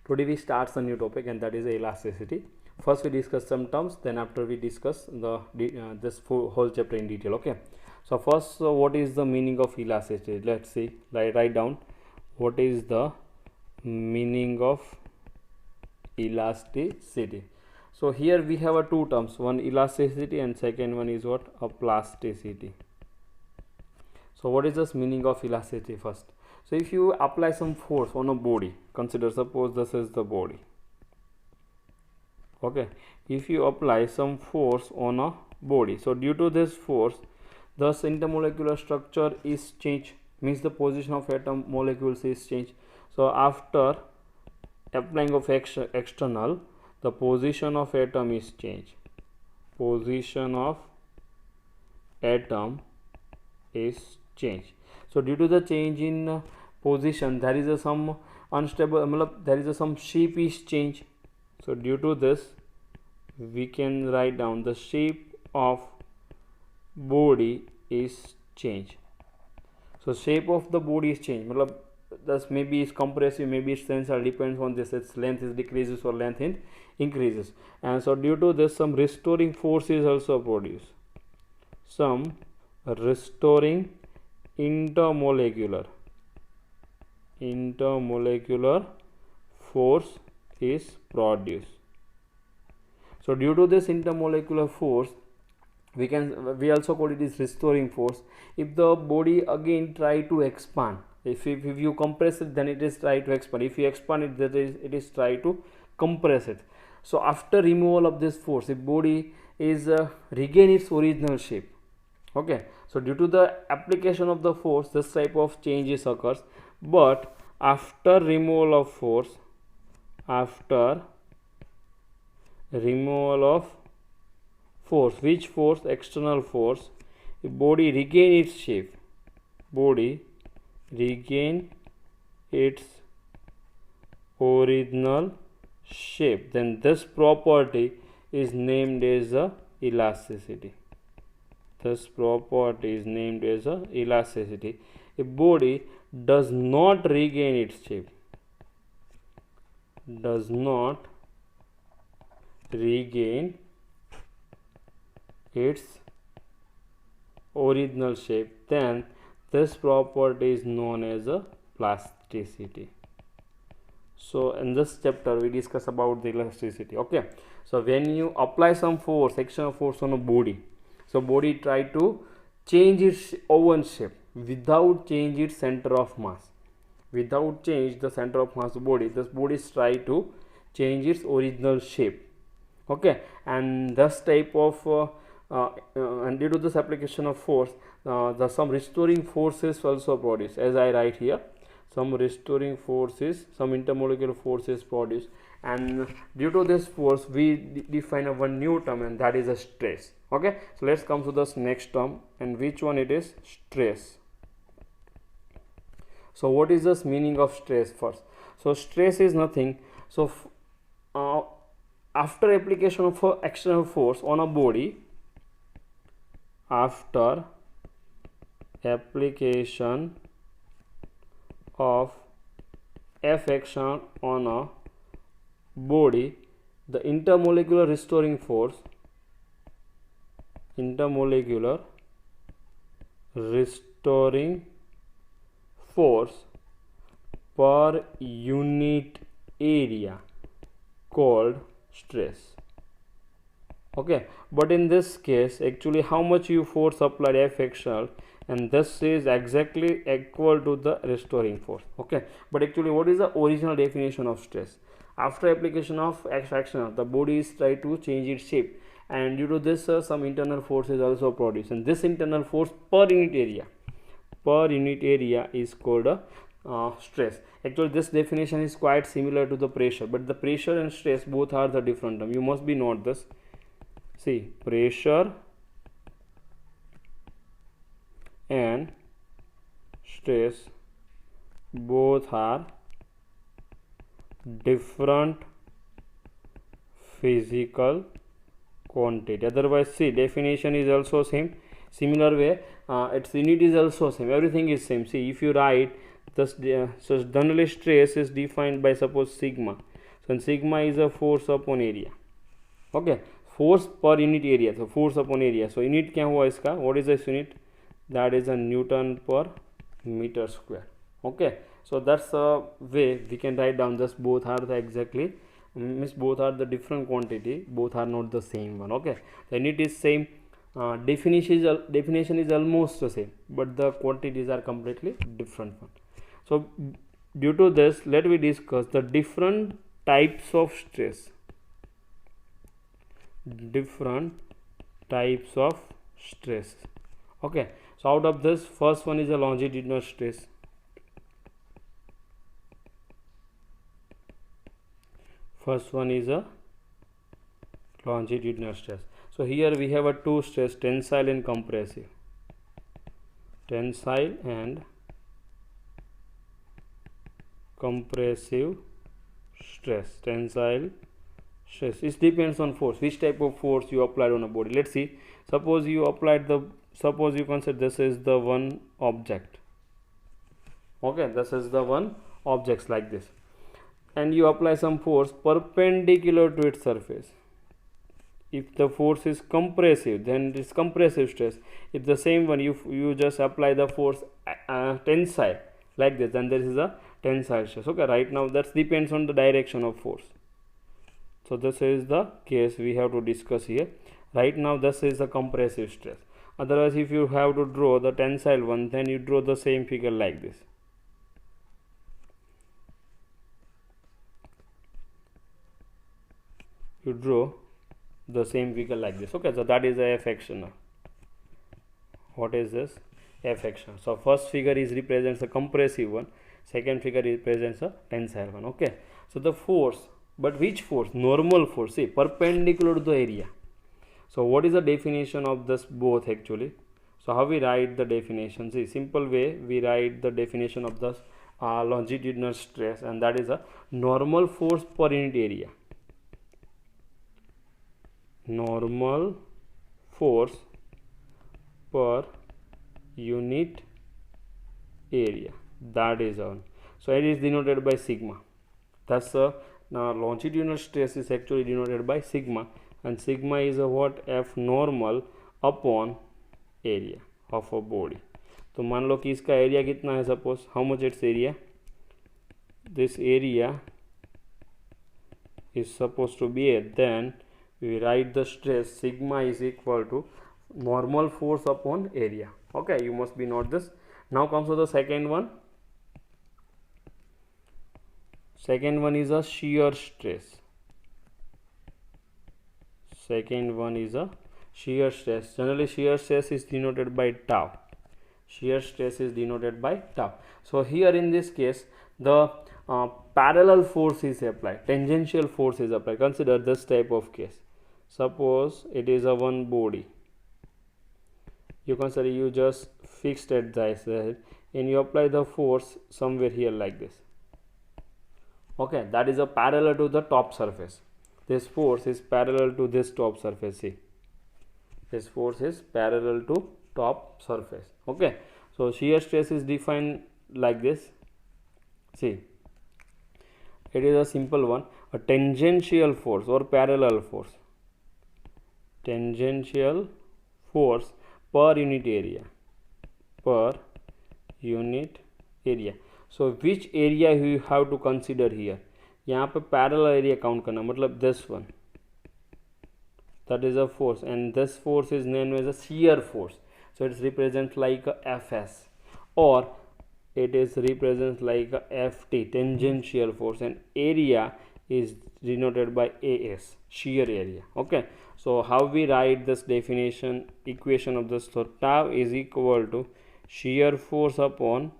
Today we start a new topic, and that is elasticity. First we discuss some terms, then after we discuss the this whole chapter in detail. Okay, so first, what is the meaning of elasticity? Let's see. Write down what is the meaning of elasticity. So here we have two terms, one elasticity and second one is what? A plasticity. So what is this meaning of elasticity first? So if you apply some force on a body, consider, suppose this is the body. Okay, if you apply some force on a body, so due to this force, the intermolecular structure is changed, means the position of atom molecules is changed. So after applying of external, the position of atom is changed. Position of atom is changed. So due to the change in position, there is some unstable, there is some shape is change. So due to this, we can write down the shape of body is changed. So shape of the body is changed. This maybe is compressive, maybe it's tensile, depends on this. Its length is decreases or length increases. And so due to this, some restoring force is also produced. Some restoring intermolecular force is produced. So due to this intermolecular force, we also call it is restoring force. If the body again try to expand, if you compress it, then it is try to expand. If you expand it, that is it is try to compress it. So after removal of this force, the body is regain its original shape. Okay, so due to the application of the force, this type of changes occurs. But after removal of force, which force? External force, the body regain its shape. Body regain its original shape. Then this property is named as elasticity. This property is named as elasticity. A body does not regain its shape. Does not regain its original shape, then this property is known as a plasticity. So in this chapter we discuss about the elasticity. Okay, so when you apply some force, external force on a body, so body try to change its own shape without change its center of mass. Without change the center of mass of body, this body try to change its original shape. Okay, and this type of and due to this application of force, some restoring forces also produced. As I write here, some restoring forces, some intermolecular forces produced, and due to this force we define one new term, and that is a stress. Okay, so let's come to this next term, and which one it is? Stress. So what is this meaning of stress first? So stress is nothing. So after application of external force on a body, after application of F action on a body, the intermolecular restoring force, per unit area called stress. Okay, but in this case actually how much you force applied F external, and this is exactly equal to the restoring force. Okay, but actually what is the original definition of stress? After application of F external, the body is try to change its shape, and due to this some internal force is also produced, and this internal force per unit area is called a stress. Actually this definition is quite similar to the pressure, but the pressure and stress both are the different term. You must be note this. See, pressure and stress both are different physical quantity. Otherwise, see, definition is also same. Similar way, its unit is also same. Everything is same. See, if you write this, so Bernoulli stress is defined by suppose sigma. So sigma is a force upon area. Okay, force per unit area, so force upon area. So unit क्या हुआ इसका, what is this unit? That is a Newton per meter square. Okay, so that's a way we can write down. Just both are the exactly means both are the different quantity, both are not the same one. Okay, the unit is same, definition is almost the same, but the quantities are completely different one. So due to this, let me discuss the different types of stress. Different types of stress. Okay, so out of this, first one is a longitudinal stress. First one is a longitudinal stress. So here we have a two stress, tensile and compressive. Tensile and compressive stress. Tensile stress. It depends on force, which type of force you applied on a body. Let's see. Suppose you consider this is the one object. Okay, this is the one object like this, and you apply some force perpendicular to its surface. If the force is compressive, then it is compressive stress. If the same one you just apply the force tensile like this, then there is a tensile stress. Okay, right now that depends on the direction of force. So this is the case we have to discuss here. Right now this is a compressive stress. Otherwise, if you have to draw the tensile one, then you draw the same figure like this. You draw the same figure like this. Okay, so that is a F action. What is this? F action. So first figure is represents a compressive one, second figure represents a tensile one. Okay, so the force, but which force? Normal force, see, perpendicular to the area. So what is the definition of this both actually? So how we write the definition? See, simple way we write the definition of this longitudinal stress, and that is a normal force per unit area. Normal force per unit area, that is on. So it is denoted by sigma. Thus longitudinal stress is actually denoted by sigma, and sigma is a what? F normal upon area of a body. तो मान लो कि इसका area कितना है, suppose how much it's area, this area is supposed to be 8, then we write the stress sigma is equal to normal force upon area. Okay, you must be note this. Now comes to the second one. Second one is a shear stress. Second one is a shear stress. Generally shear stress is denoted by tau. Shear stress is denoted by tau. So here in this case the parallel force is applied, tangential force is applied. Consider this type of case. Suppose it is a one body. You consider you just fixed at this and you apply the force somewhere here like this. Okay, that is a parallel to the top surface. This force is parallel to this top surface. See, this force is parallel to top surface. Okay, so shear stress is defined like this. See, it is a simple one, a tangential force or parallel force. Tangential force per unit area. Per unit area. So which area you have to consider here? यहाँ पे parallel area count करना, मतलब this one. That is a force, and this force is known as a shear force. So it represents like a Fs, or it is represents like a Ft, tangential force, and area is denoted by As, shear area. Okay, so how we write this definition equation of this? So tau is equal to shear force upon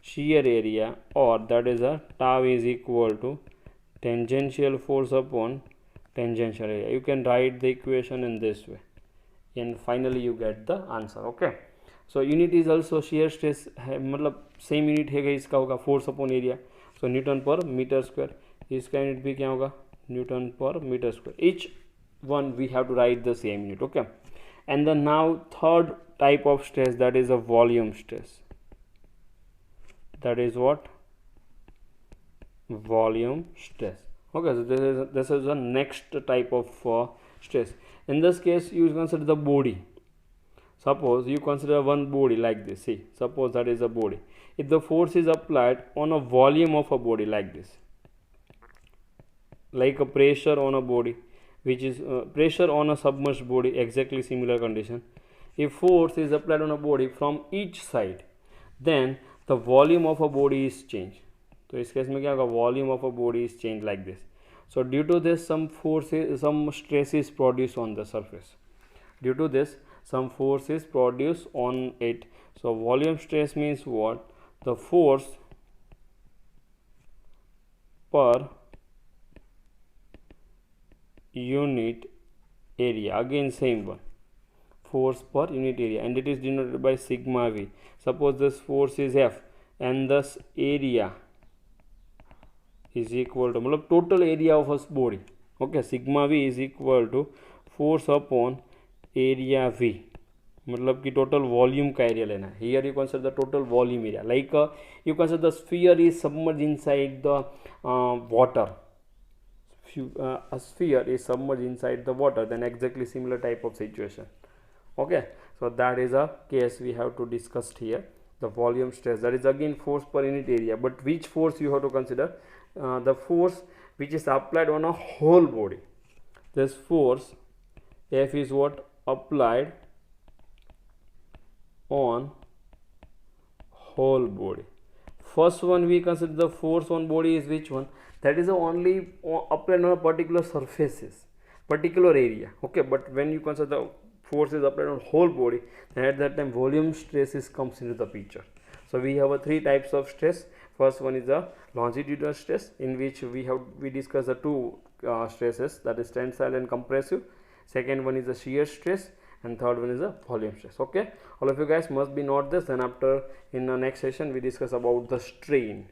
shear area, or that is a tau is equal to tangential force upon tangential area. You can write the equation in this way, and finally you get the answer. Okay, so unit is also shear stress है, मतलब same unit है, इसका होगा force upon area. So newton per metre square, इसका unit भी क्या होगा? Newton per metre square. Each one we have to write the same unit. Okay, and the now third type of stress, that is a volume stress. That is what? volume stress. Okay, so this is the next type of stress. In this case, you consider the body. Suppose you consider one body like this. See, suppose that is a body. If the force is applied on a volume of a body like this, like a pressure on a body, which is pressure on a submerged body, exactly similar condition. If force is applied on a body from each side, then the volume of a body is changed. तो इस case में क्या होगा, volume of a body is change like this. So due to this, some stress is produced on the surface. Due to this, some force is produced on it. So volume stress means what? The force per unit area. Again same one, force per unit area, and it is denoted by sigma v. Suppose this force is F and this area is equal to, मतलब total area of a body. Okay, sigma v is equal to force upon area v. मतलब कि total volume का area लेना है. Here you consider the total volume area. Like you consider the sphere is submerged inside the water. A sphere is submerged inside the water, then exactly similar type of situation. Okay, so that is a case we have to discuss here. The volume stress, that is again force per unit area, but which force you have to consider? The force which is applied on a whole body. This force F is what? Applied on whole body. First one we consider the force on body is which one? That is only applied on a particular surfaces, particular area. Okay, but when you consider the force is applied on whole body, then at that time volume stresses comes into the picture. So we have three types of stress. First one is the longitudinal stress, in which we discuss the two stresses, that is tensile and compressive. Second one is the shear stress, and third one is the volume stress. Okay, all of you guys must be note this, and after in the next session we discuss about the strain.